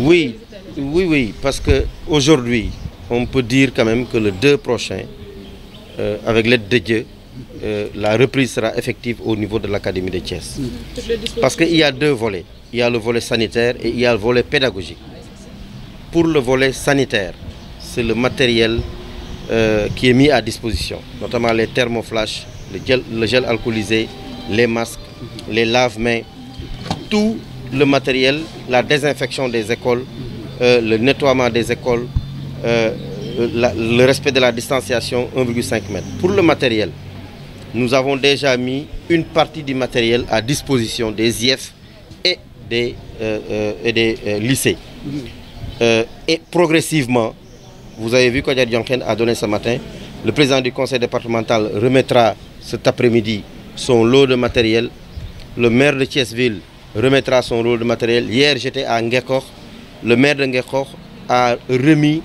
Oui, oui, parce qu'aujourd'hui, on peut dire quand même que le 2 prochain, avec l'aide de Dieu, la reprise sera effective au niveau de l'Académie de Thiès. Parce qu'il y a 2 volets. Il y a le volet sanitaire et il y a le volet pédagogique. Pour le volet sanitaire, c'est le matériel qui est mis à disposition, notamment les thermoflash, le gel alcoolisé, les masques, les lave-mains, tout le matériel, la désinfection des écoles, le nettoiement des écoles, le respect de la distanciation 1,5 m. Pour le matériel, nous avons déjà mis une partie du matériel à disposition des IEF et des lycées. Et progressivement, vous avez vu qu'Odjar Dionken a donné ce matin, le président du conseil départemental remettra cet après-midi son lot de matériel. Le maire de Thiès-Ville remettra son lot de matériel. Hier, j'étais à Ngekor. Le maire de Ngekor a remis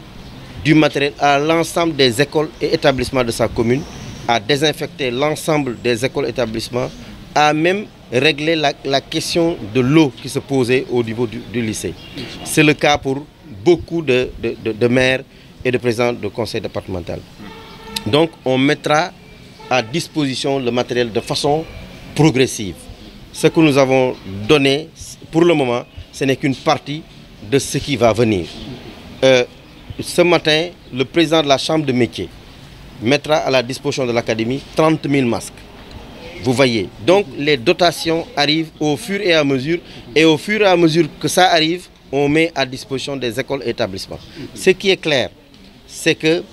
du matériel à l'ensemble des écoles et établissements de sa commune, a désinfecté l'ensemble des écoles et établissements, a même réglé la question de l'eau qui se posait au niveau du lycée. C'est le cas pour beaucoup de maires et de présidents de conseil départemental. Donc on mettra à disposition le matériel de façon progressive. Ce que nous avons donné pour le moment, ce n'est qu'une partie de ce qui va venir. Ce matin, le président de la chambre de métier mettra à la disposition de l'académie 30 000 masques. Vous voyez, donc les dotations arrivent au fur et à mesure, et au fur et à mesure que ça arrive, on met à disposition des écoles et établissements. Ce qui est clair, c'est que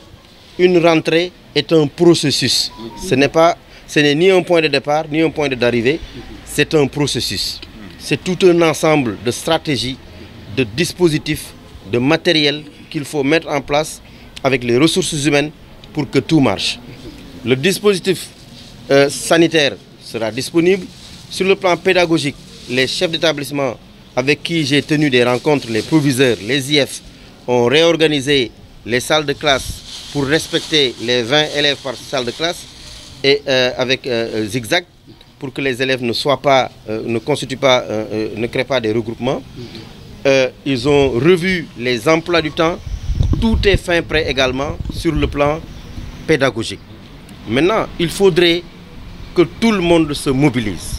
une rentrée est un processus. Ce n'est ni un point de départ, ni un point d'arrivée, c'est un processus. C'est tout un ensemble de stratégies, de dispositifs, de matériel qu'il faut mettre en place avec les ressources humaines pour que tout marche. Le dispositif sanitaire sera disponible. Sur le plan pédagogique, les chefs d'établissement avec qui j'ai tenu des rencontres, les proviseurs, les IF, ont réorganisé les salles de classe pour respecter les 20 élèves par salle de classe et avec zigzag pour que les élèves ne créent pas des regroupements. Ils ont revu les emplois du temps. Tout est fin prêt également sur le plan pédagogique. Maintenant, il faudrait que tout le monde se mobilise.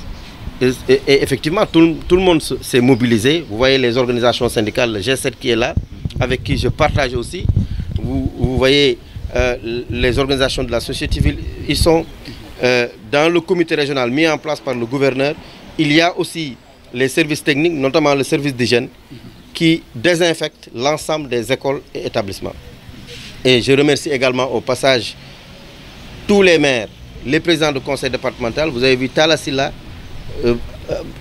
Et effectivement, tout le monde s'est mobilisé. Vous voyez les organisations syndicales, le G7 qui est là, avec qui je partage aussi. Vous voyez les organisations de la société civile. Ils sont dans le comité régional mis en place par le gouverneur. Il y a aussi les services techniques, notamment le service d'hygiène, qui désinfectent l'ensemble des écoles et établissements. Et je remercie également au passage tous les maires, les présidents de conseil départemental. Vous avez vu Talla Sylla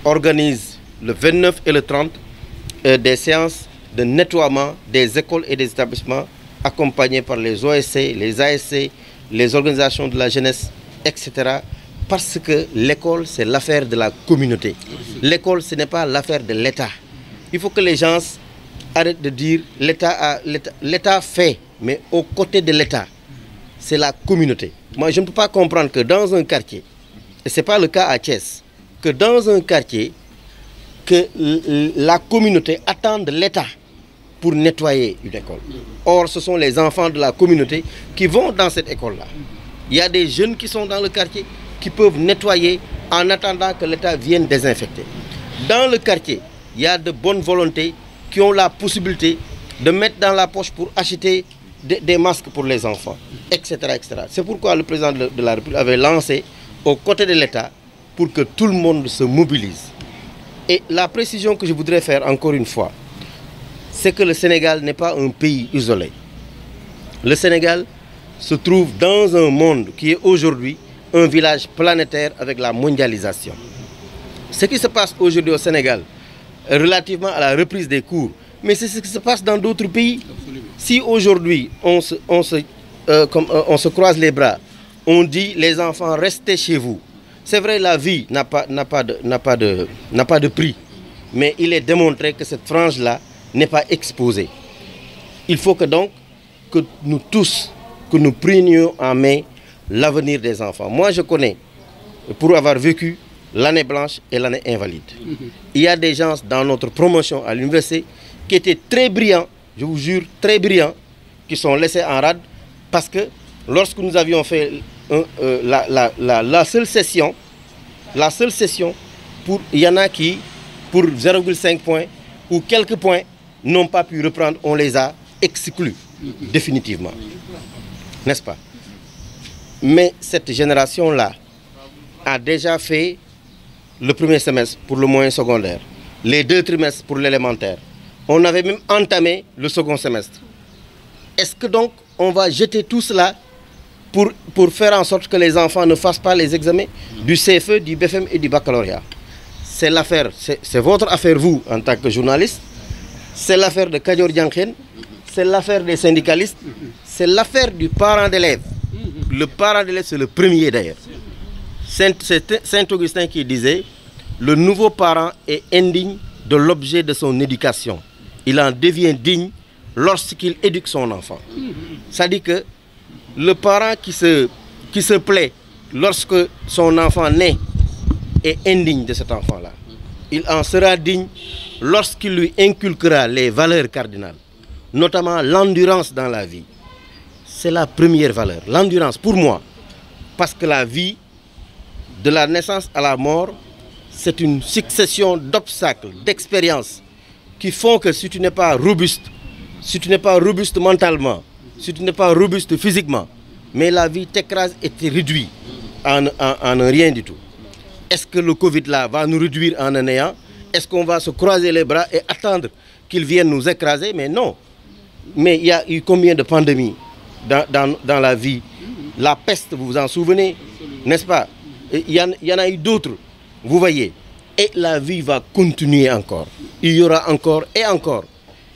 organise le 29 et le 30 des séances de nettoiement des écoles et des établissements accompagnés par les OSC, les ASC, les organisations de la jeunesse, etc. Parce que l'école, c'est l'affaire de la communauté. L'école, ce n'est pas l'affaire de l'État. Il faut que les gens arrêtent de dire l'État fait, mais aux côtés de l'État, c'est la communauté. Moi, je ne peux pas comprendre que dans un quartier, et ce n'est pas le cas à Thiès, que dans un quartier, que la communauté attende l'État pour nettoyer une école. Or, ce sont les enfants de la communauté qui vont dans cette école-là. Il y a des jeunes qui sont dans le quartier qui peuvent nettoyer en attendant que l'État vienne désinfecter. Dans le quartier, il y a de bonnes volontés qui ont la possibilité de mettre dans la poche pour acheter des masques pour les enfants, etc. etc. C'est pourquoi le président de la République avait lancé aux côtés de l'État pour que tout le monde se mobilise. Et la précision que je voudrais faire encore une fois, c'est que le Sénégal n'est pas un pays isolé. Le Sénégal se trouve dans un monde qui est aujourd'hui un village planétaire avec la mondialisation. Ce qui se passe aujourd'hui au Sénégal, relativement à la reprise des cours, mais c'est ce qui se passe dans d'autres pays. Si aujourd'hui on se croise les bras, on dit les enfants restez chez vous. C'est vrai, la vie n'a pas de prix, mais il est démontré que cette frange-là n'est pas exposée. Il faut que donc que nous tous, que nous prenions en main l'avenir des enfants. Moi je connais, pour avoir vécu l'année blanche et l'année invalide. Il y a des gens dans notre promotion à l'université qui étaient très brillants, je vous jure, très brillants, qui sont laissés en rade parce que lorsque nous avions fait la seule session, il y en a qui, pour 0,5 points ou quelques points, n'ont pas pu reprendre, on les a exclus définitivement. N'est-ce pas? Mais cette génération-là a déjà fait le premier semestre pour le moyen secondaire, les 2 trimestres pour l'élémentaire. On avait même entamé le second semestre. Est-ce que donc on va jeter tout cela pour faire en sorte que les enfants ne fassent pas les examens du CFE, du BFM et du baccalauréat? C'est l'affaire, c'est votre affaire, vous, en tant que journaliste. C'est l'affaire de Kadior Diankhen, c'est l'affaire des syndicalistes, c'est l'affaire du parent d'élève. Le parent d'élève, c'est le premier d'ailleurs. C'est Saint-Augustin qui disait, le nouveau parent est indigne de l'objet de son éducation. Il en devient digne lorsqu'il éduque son enfant. C'est-à-dire que le parent qui se plaît lorsque son enfant naît est indigne de cet enfant-là. Il en sera digne lorsqu'il lui inculquera les valeurs cardinales, notamment l'endurance dans la vie. C'est la première valeur, l'endurance pour moi. Parce que la vie, de la naissance à la mort, c'est une succession d'obstacles, d'expériences qui font que si tu n'es pas robuste, si tu n'es pas robuste mentalement, si tu n'es pas robuste physiquement, mais la vie t'écrase et te réduit en un rien du tout. Est-ce que le Covid là va nous réduire en un néant? Est-ce qu'on va se croiser les bras et attendre qu'il vienne nous écraser? Mais non. Mais il y a eu combien de pandémies dans la vie? La peste, vous vous en souvenez, n'est-ce pas? Il y en a eu d'autres, vous voyez. Et la vie va continuer encore. Il y aura encore et encore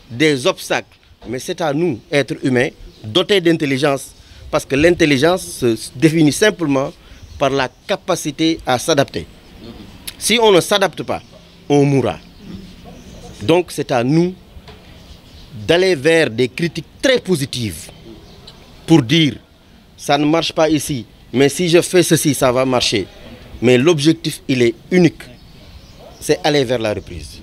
des obstacles. Mais c'est à nous, êtres humains, dotés d'intelligence. Parce que l'intelligence se définit simplement par la capacité à s'adapter. Si on ne s'adapte pas, on mourra. Donc c'est à nous d'aller vers des critiques très positives pour dire ça ne marche pas ici, mais si je fais ceci, ça va marcher. Mais l'objectif, il est unique. C'est aller vers la reprise.